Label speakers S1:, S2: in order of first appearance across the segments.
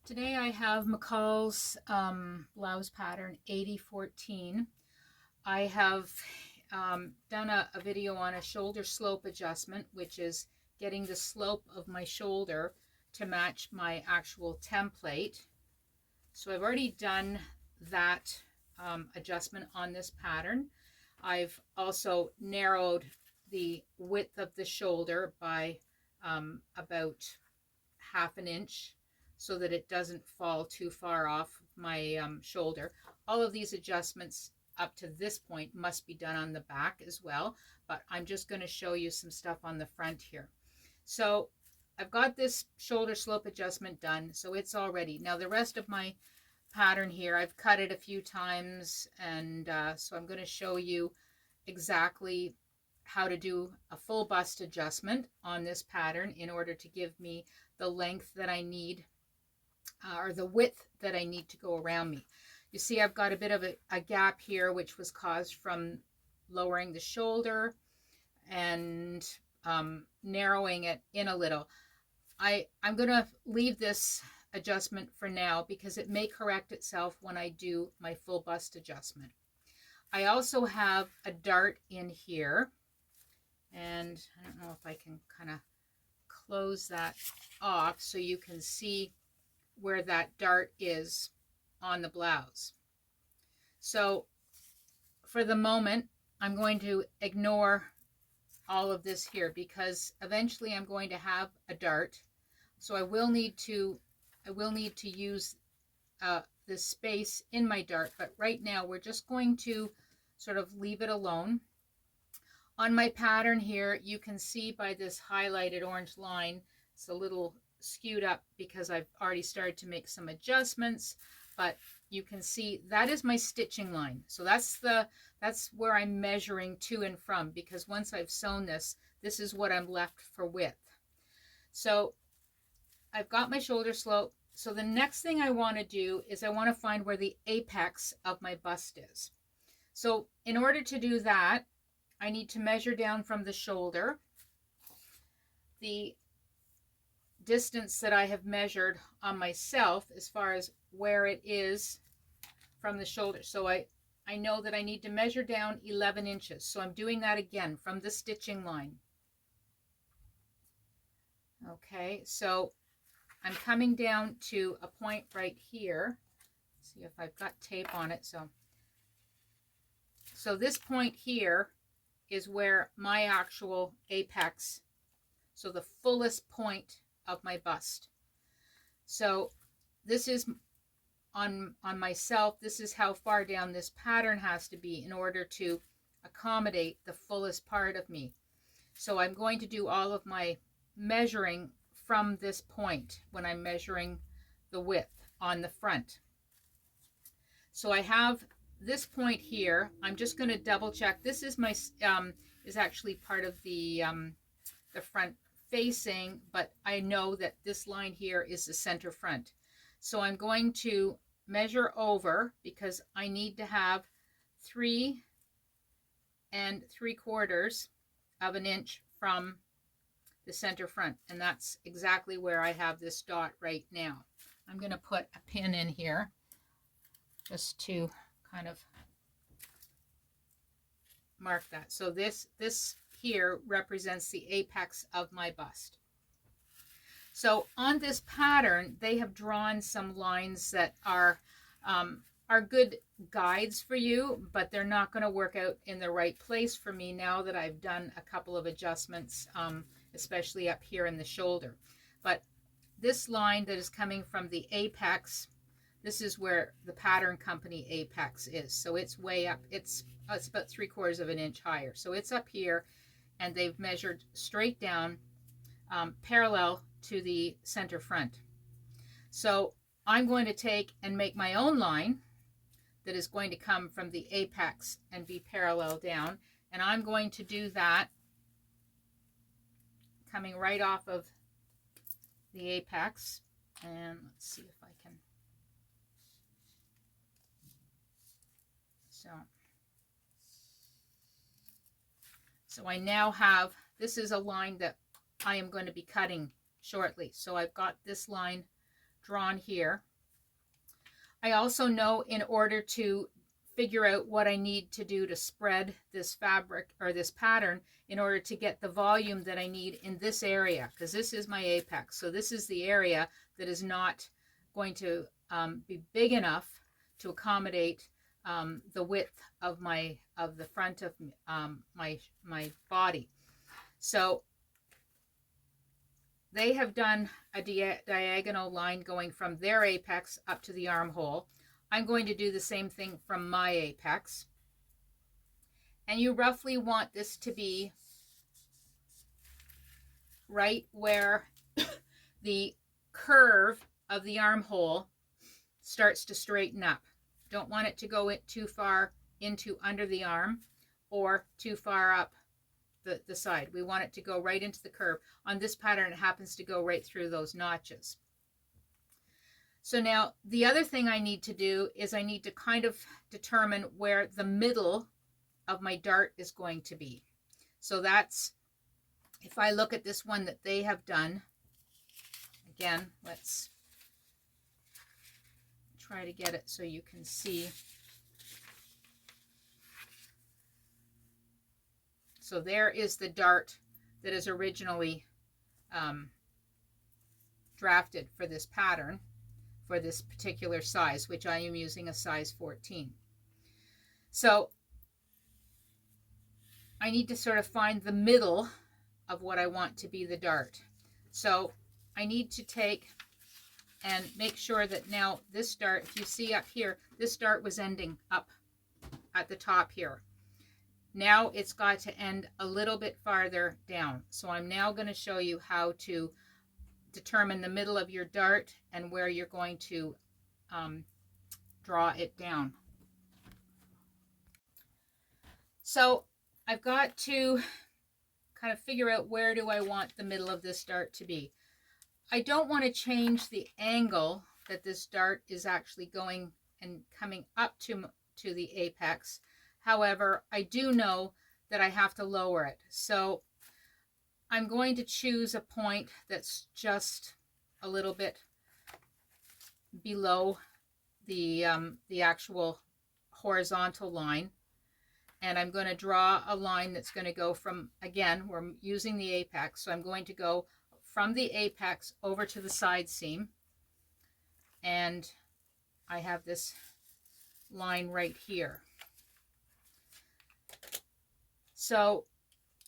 S1: Today I have McCall's blouse pattern 8014. I have done a video on a shoulder slope adjustment, which is getting the slope of my shoulder to match my actual template. So I've already done that adjustment on this pattern. I've also narrowed the width of the shoulder by about half an inch so that it doesn't fall too far off my shoulder. All of these adjustments up to this point must be done on the back as well, but I'm just going to show you some stuff on the front here. So I've got this shoulder slope adjustment done, so it's all ready. Now the rest of my pattern here, I've cut it a few times, and so I'm going to show you exactly how to do a full bust adjustment on this pattern in order to give me the length that I need, or the width that I need to go around me. You see I've got a bit of a gap here, which was caused from lowering the shoulder and narrowing it in a little. I'm going to leave this adjustment for now because it may correct itself when I do my full bust adjustment. I also have a dart in here, and I don't know if I can kind of close that off so you can see where that dart is on the blouse. So for the moment, I'm going to ignore all of this here because eventually I'm going to have a dart. So I will need to use this space in my dart, but right now we're just going to sort of leave it alone. On my pattern here, you can see by this highlighted orange line, it's a little skewed up because I've already started to make some adjustments, but you can see that is my stitching line. So that's where I'm measuring to and from, because once I've sewn this is what I'm left for width. So I've got my shoulder slope. So the next thing I want to do is I want to find where the apex of my bust is. So in order to do that, I need to measure down from the shoulder the distance that I have measured on myself as far as where it is from the shoulder. So I know that I need to measure down 11 inches. So I'm doing that again from the stitching line. Okay, so I'm coming down to a point right here. Let's see if I've got tape on it. So this point here is where my actual apex, so the fullest point of my bust. So this is on myself, this is how far down this pattern has to be in order to accommodate the fullest part of me. So I'm going to do all of my measuring from this point when I'm measuring the width on the front. So I have this point here. I'm just going to double check. This is my is actually part of the front facing, but I know that this line here is the center front. So I'm going to measure over because I need to have 3 3/4 of an inch from the center front, and that's exactly where I have this dot right now. I'm going to put a pin in here just to kind of mark that. So this here represents the apex of my bust. So on this pattern, they have drawn some lines that are good guides for you, but they're not going to work out in the right place for me now that I've done a couple of adjustments, especially up here in the shoulder. But this line that is coming from the apex, this is where the pattern company apex is. So it's way up. It's about 3/4 of an inch higher. So it's up here, and they've measured straight down, parallel to the center front. So I'm going to take and make my own line that is going to come from the apex and be parallel down, and I'm going to do that coming right off of the apex. And let's see if I can. So I now have, this is a line that I am going to be cutting shortly. So I've got this line drawn here. I also know in order to figure out what I need to do to spread this fabric or this pattern in order to get the volume that I need in this area, because this is my apex. So this is the area that is not going to be big enough to accommodate the width of the front of my body. So they have done a diagonal line going from their apex up to the armhole. I'm going to do the same thing from my apex. And you roughly want this to be right where the curve of the armhole starts to straighten up. Don't want it to go too far into under the arm or too far up the side. We want it to go right into the curve. On this pattern, it happens to go right through those notches. So now the other thing I need to do is I need to kind of determine where the middle of my dart is going to be. So that's, if I look at this one that they have done, again, let's try to get it so you can see. So there is the dart that is originally drafted for this pattern, for this particular size, which I am using a size 14. So I need to sort of find the middle of what I want to be the dart. So I need to take and make sure that now this dart, if you see up here, this dart was ending up at the top here. Now it's got to end a little bit farther down. So I'm now going to show you how to determine the middle of your dart and where you're going to draw it down. So I've got to kind of figure out where do I want the middle of this dart to be. I don't want to change the angle that this dart is actually going and coming up to the apex. However, I do know that I have to lower it. So I'm going to choose a point that's just a little bit below the actual horizontal line. And I'm going to draw a line that's going to go from, again, we're using the apex. So I'm going to go from the apex over to the side seam. And I have this line right here. So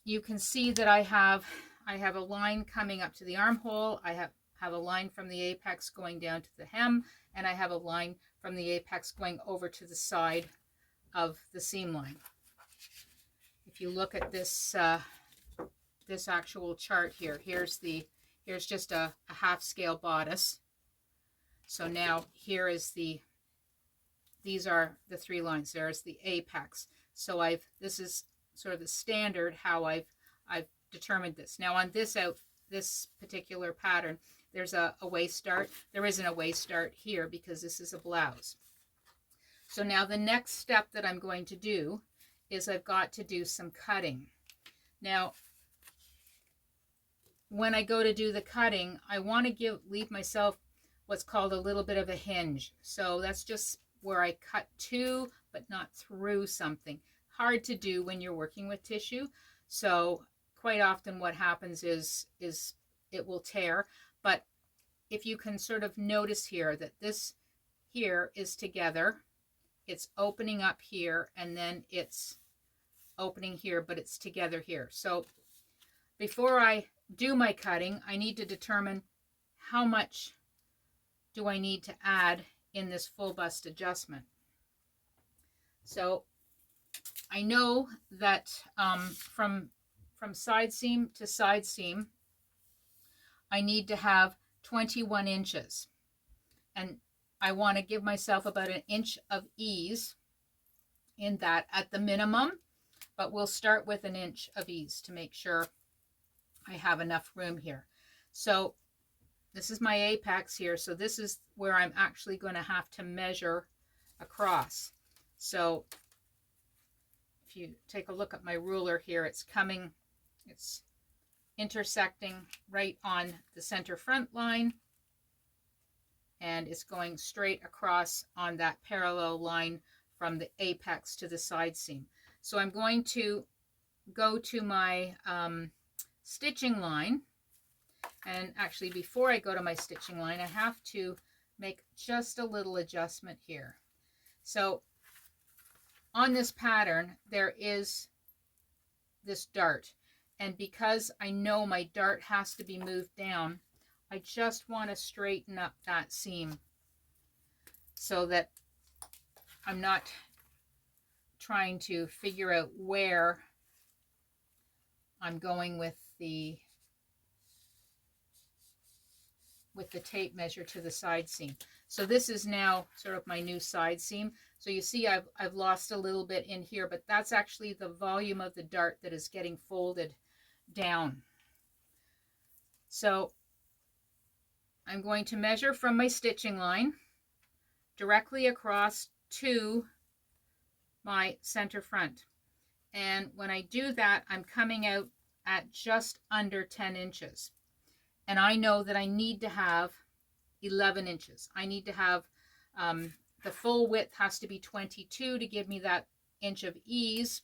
S1: you can see that I have a line coming up to the armhole. I have a line from the apex going down to the hem, and I have a line from the apex going over to the side of the seam line. If you look at this this actual chart here, here's just a half scale bodice. So now here is these are the three lines. There's the apex. So this is sort of the standard how I've determined this. Now on this particular pattern, there's a waist dart. There isn't a waist dart here because this is a blouse. So now the next step that I'm going to do is I've got to do some cutting. Now, when I go to do the cutting, I want to leave myself what's called a little bit of a hinge. So that's just where I cut to, but not through something. Hard to do when you're working with tissue. So quite often what happens is it will tear. But if you can sort of notice here that this here is together, it's opening up here, and then it's opening here, but it's together here. So before I do my cutting, I need to determine how much do I need to add in this full bust adjustment. So I know that from side seam to side seam, I need to have 21 inches. And I want to give myself about an inch of ease in that at the minimum, but we'll start with an inch of ease to make sure I have enough room here. So this is my apex here. So this is where I'm actually going to have to measure across. So if you take a look at my ruler here, it's intersecting right on the center front line. and it's going straight across on that parallel line from the apex to the side seam. So I'm going to go to my stitching line, and actually before I go to my stitching line I have to make just a little adjustment here. So on this pattern there is this dart, and because I know my dart has to be moved down, I just want to straighten up that seam so that I'm not trying to figure out where I'm going with the tape measure to the side seam. So this is now sort of my new side seam. So you see I've lost a little bit in here, but that's actually the volume of the dart that is getting folded down. So I'm going to measure from my stitching line directly across to my center front. And when I do that, I'm coming out at just under 10 inches. And I know that I need to have 11 inches. I need to have, the full width has to be 22 to give me that inch of ease.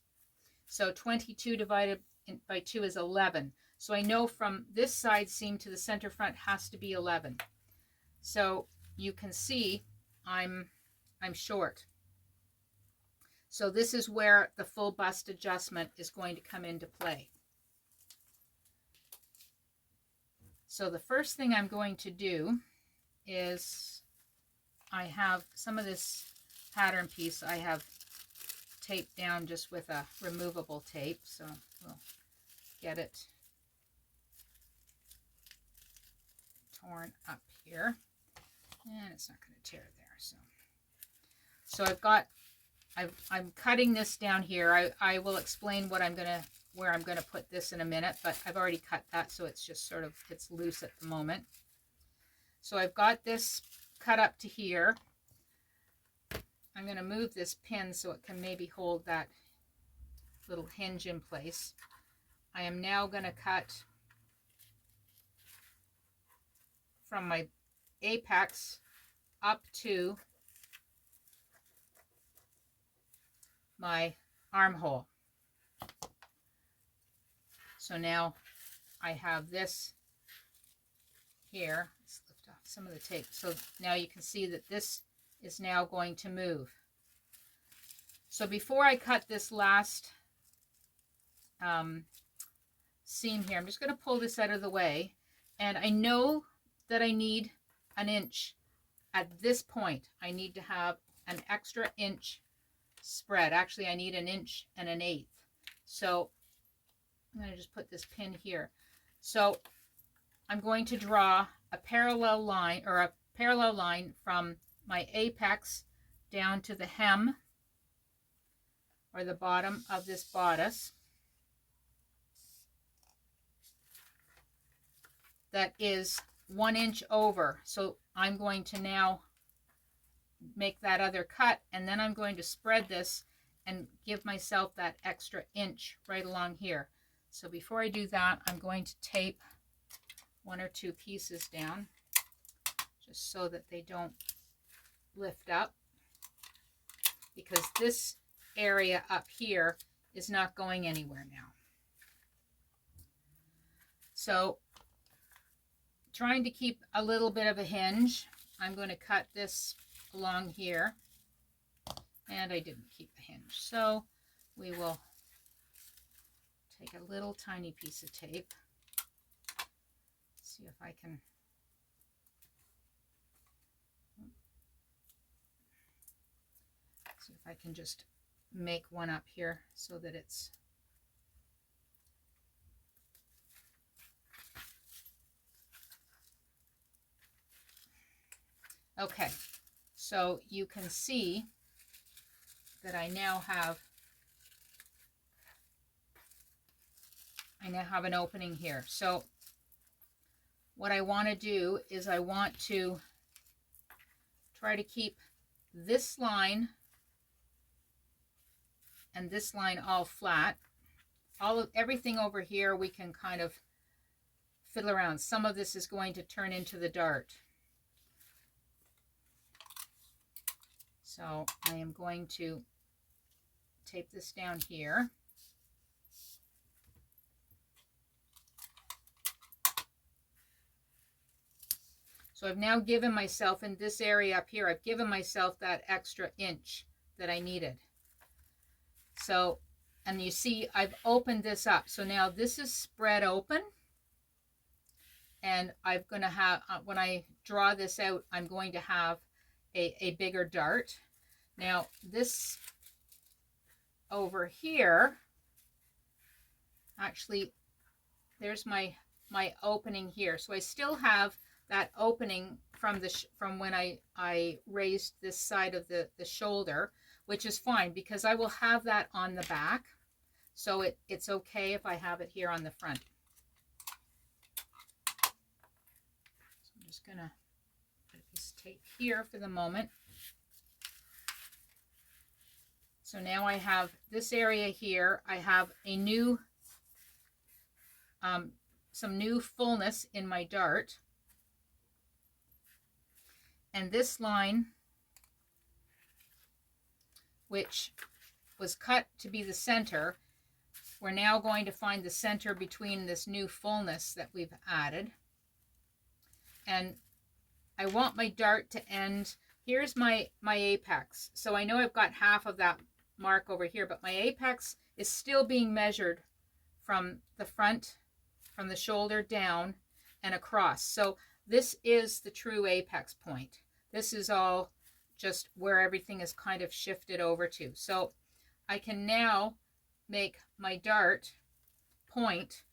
S1: So 22 divided by 2 is 11. So I know from this side seam to the center front has to be 11. So you can see I'm short. So this is where the full bust adjustment is going to come into play. So the first thing I'm going to do is, I have some of this pattern piece I have taped down just with a removable tape. So we'll get it torn up here. And it's not going to tear there. So I'm cutting this down here. I will explain where I'm going to put this in a minute, but I've already cut that, so it's just sort of, it's loose at the moment. So I've got this cut up to here. I'm going to move this pin so it can maybe hold that little hinge in place. I am now going to cut from my apex up to my armhole. So now I have this here. Let's lift off some of the tape. So now you can see that this is now going to move. So before I cut this last seam here, I'm just going to pull this out of the way. And I know that I need an inch. At this point, I need to have an extra inch spread. Actually, I need 1 1/8 inches. So I'm going to just put this pin here. So I'm going to draw a parallel line, or a parallel line from my apex down to the hem or the bottom of this bodice. That is 1 inch over. So I'm going to now make that other cut, and then I'm going to spread this and give myself that extra inch right along here. So before I do that, I'm going to tape 1 or 2 pieces down just so that they don't lift up, because this area up here is not going anywhere now. So trying to keep a little bit of a hinge, I'm going to cut this along here, and I didn't keep the hinge, so we will take a little tiny piece of tape, see if I can just make one up here so that it's okay. So you can see that I now have an opening here. So what I want to do is I want to try to keep this line and this line all flat. Everything over here we can kind of fiddle around. Some of this is going to turn into the dart. So I am going to tape this down here. So I've now given myself, in this area up here, I've given myself that extra inch that I needed. So, and you see I've opened this up. So now this is spread open. And I'm going to have, when I draw this out, I'm going to have a bigger dart. Now this over here, actually, there's my opening here. So I still have that opening from when I raised this side of the shoulder, which is fine because I will have that on the back. So it's okay if I have it here on the front. So I'm just gonna put a piece of tape here for the moment. So now I have this area here. I have a new, some new fullness in my dart. And this line, which was cut to be the center, we're now going to find the center between this new fullness that we've added. And I want my dart to end, here's my apex. So I know I've got half of that mark over here, but my apex is still being measured from the front, from the shoulder down and across. So this is the true apex point. This is all just where everything is kind of shifted over to. So I can now make my dart point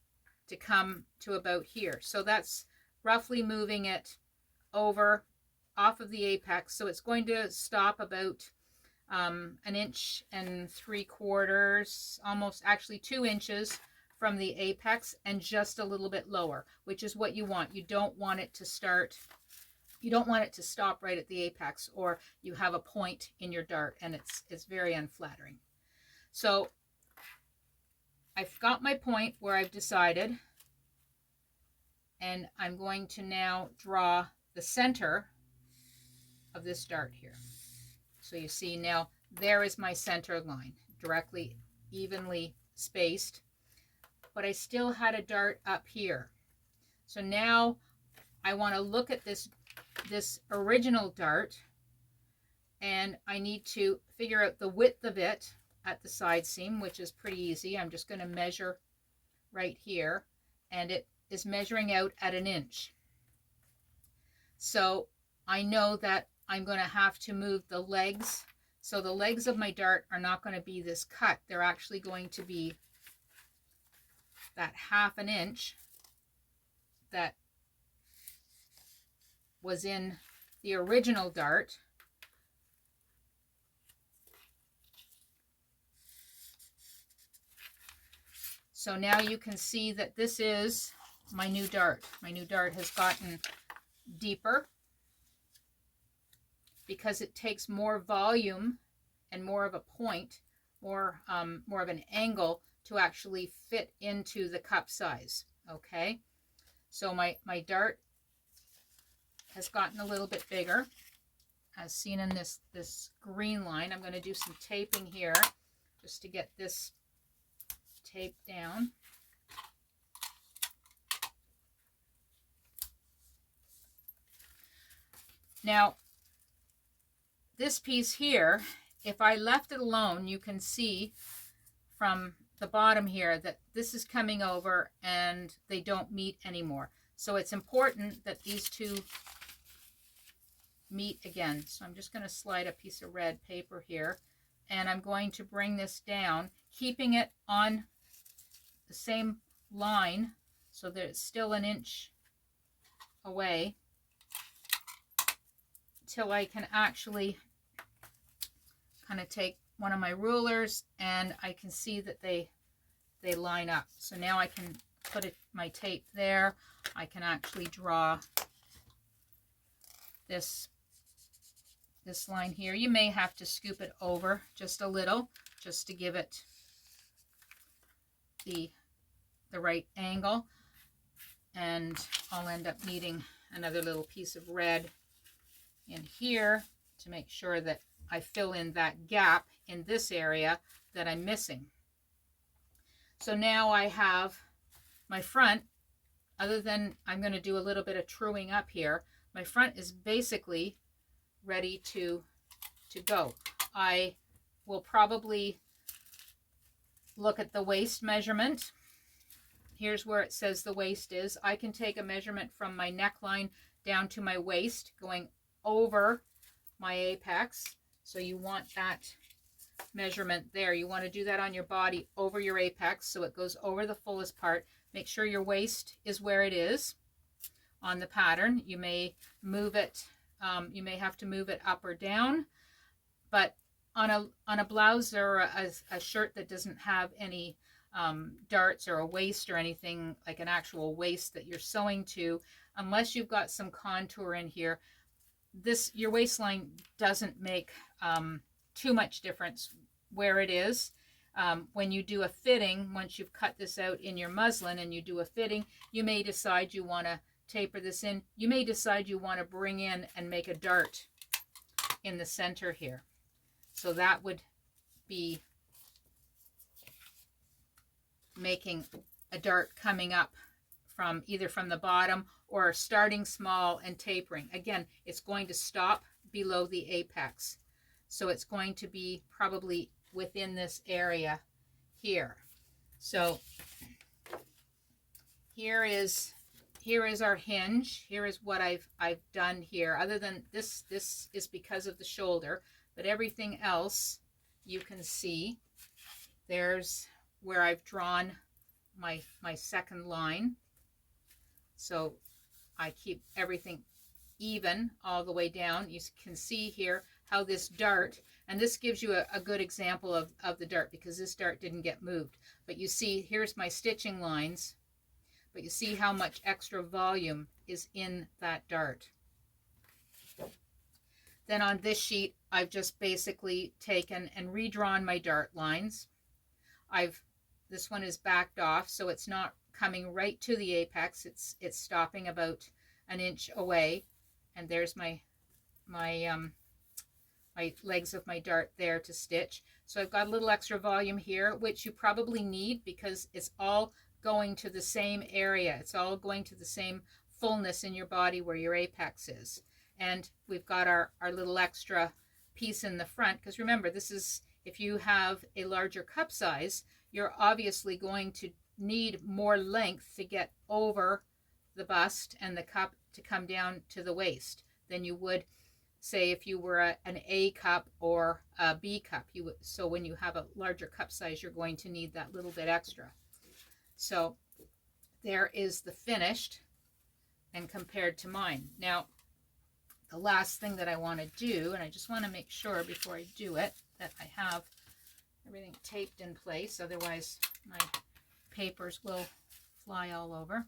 S1: to come to about here. So that's roughly moving it over off of the apex. So it's going to stop about 1.75 inches, almost actually 2 inches from the apex, and just a little bit lower, which is what you want. You don't want it to start, you don't want it to stop right at the apex, or you have a point in your dart and it's very unflattering. So I've got my point where I've decided, and I'm going to now draw the center of this dart here. So you see now there is my center line, directly, evenly spaced, but I still had a dart up here. So now I want to look at this original dart, and I need to figure out the width of it at the side seam, which is pretty easy. I'm just going to measure right here, and it is measuring out at 1 inch. So I know that I'm going to have to move the legs. So the legs of my dart are not going to be this cut. They're actually going to be that 1/2 inch that was in the original dart. So now you can see that this is my new dart. My new dart has gotten deeper because it takes more volume and more of a point, more of an angle to actually fit into the cup size. Okay, so my dart has gotten a little bit bigger, as seen in this green line. I'm going to do some taping here just to get this taped down. Now this piece here, if I left it alone, you can see from the bottom here that this is coming over and they don't meet anymore. So it's important that these two meet again. So I'm just going to slide a piece of red paper here, and I'm going to bring this down, keeping it on the same line so that it's still 1 inch away, till I can actually kind of take one of my rulers and I can see that they line up. So now I can put my tape there. I can actually draw this line here. You may have to scoop it over just a little just to give it the right angle, and I'll end up needing another little piece of red in here to make sure that I fill in that gap in this area that I'm missing. So now I have my front, other than I'm going to do a little bit of truing up here, my front is basically ready to go. I will probably look at the waist measurement. Here's where it says the waist is. I can take a measurement from my neckline down to my waist, going over my apex. So you want that measurement there. You want to do that on your body over your apex, so it goes over the fullest part. Make sure your waist is where it is on the pattern. You may move it, you may have to move it up or down, but on a blouse or a shirt that doesn't have any darts or a waist or anything, like an actual waist that you're sewing to, unless you've got some contour in here, your waistline doesn't make too much difference where it is. When you do a fitting, once you've cut this out in your muslin and you do a fitting, you may decide you want to taper this in. You may decide you want to bring in and make a dart in the center here. So that would be making a dart coming up from either from the bottom or starting small and tapering. Again, it's going to stop below the apex. So it's going to be probably within this area here. So here is our hinge. Here is what I've done here. Other than this is because of the shoulder, but everything else you can see. There's where I've drawn my second line. So I keep everything even all the way down. You can see here how this dart, and this gives you a good example of the dart, because this dart didn't get moved. But you see, here's my stitching lines, but you see how much extra volume is in that dart. Then on this sheet, I've just basically taken and redrawn my dart lines. This one is backed off, so it's not coming right to the apex. It's stopping about an inch away, and there's my legs of my dart there to stitch. So I've got a little extra volume here, which you probably need because it's all going to the same area. It's all going to the same fullness in your body where your apex is. And we've got our little extra piece in the front, because remember, this is, if you have a larger cup size, you're obviously going to need more length to get over the bust and the cup to come down to the waist than you would, say, if you were an A cup or a B cup. So when you have a larger cup size, you're going to need that little bit extra. So there is the finished and compared to mine. Now, the last thing that I want to do, and I just want to make sure before I do it that I have everything taped in place, otherwise my papers will fly all over.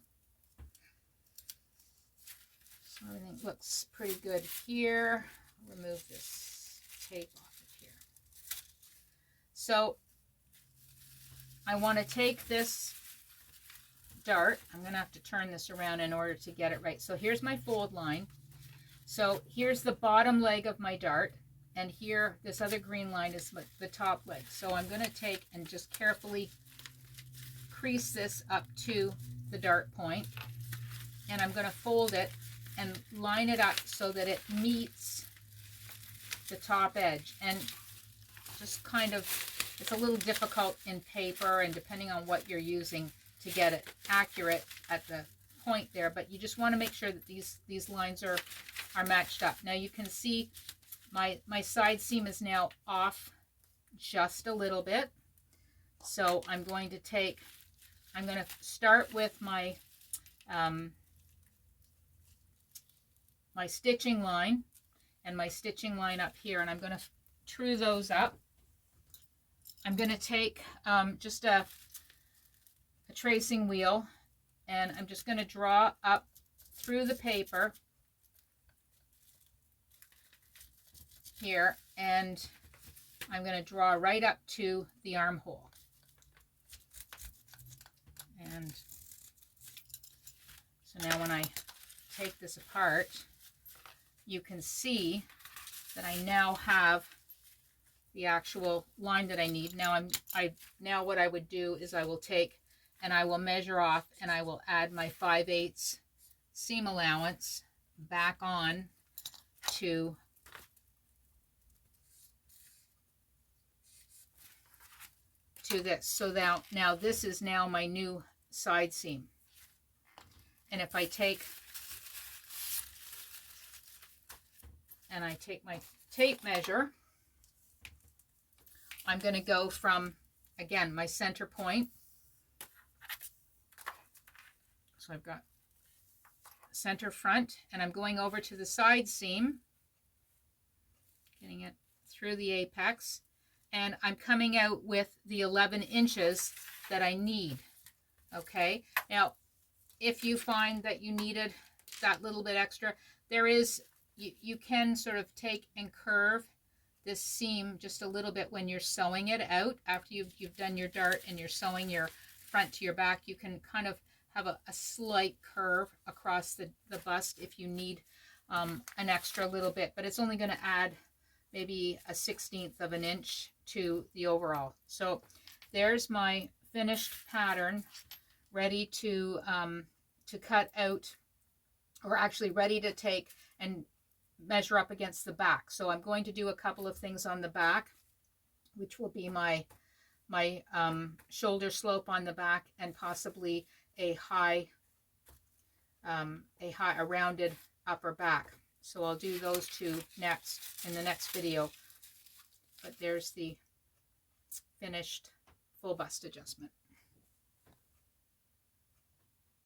S1: So everything looks pretty good here. I'll remove this tape off of here. So I want to take this dart. I'm going to have to turn this around in order to get it right. So here's my fold line. So here's the bottom leg of my dart, and here this other green line is the top leg. So I'm going to take and just carefully crease this up to the dart point, and I'm going to fold it and line it up so that it meets the top edge. And just kind of, it's a little difficult in paper and depending on what you're using to get it accurate at the point there, but you just want to make sure that these lines are matched up. Now you can see my side seam is now off just a little bit. So I'm going to start with my my stitching line and my stitching line up here, and I'm going to true those up. I'm going to take just a tracing wheel, and I'm just going to draw up through the paper here, and I'm going to draw right up to the armhole. And so now when I take this apart, you can see that I now have the actual line that I need. Now what I would do is I will take and I will measure off, and I will add my 5/8 seam allowance back on to this. So now this is now my new side seam. And if I take and I take my tape measure, I'm going to go from, again, my center point. So I've got center front, and I'm going over to the side seam, getting it through the apex, and I'm coming out with the 11 inches that I need. Okay, now if you find that you needed that little bit extra, there is, you can sort of take and curve this seam just a little bit when you're sewing it out. After you've done your dart and you're sewing your front to your back, you can kind of have a slight curve across the bust if you need an extra little bit, but it's only going to add maybe a 1/16 of an inch to the overall. So there's my finished pattern, ready to cut out, or actually ready to take and measure up against the back. So I'm going to do a couple of things on the back, which will be my shoulder slope on the back, and possibly a rounded upper back. So I'll do those two next in the next video. But there's the finished full bust adjustment.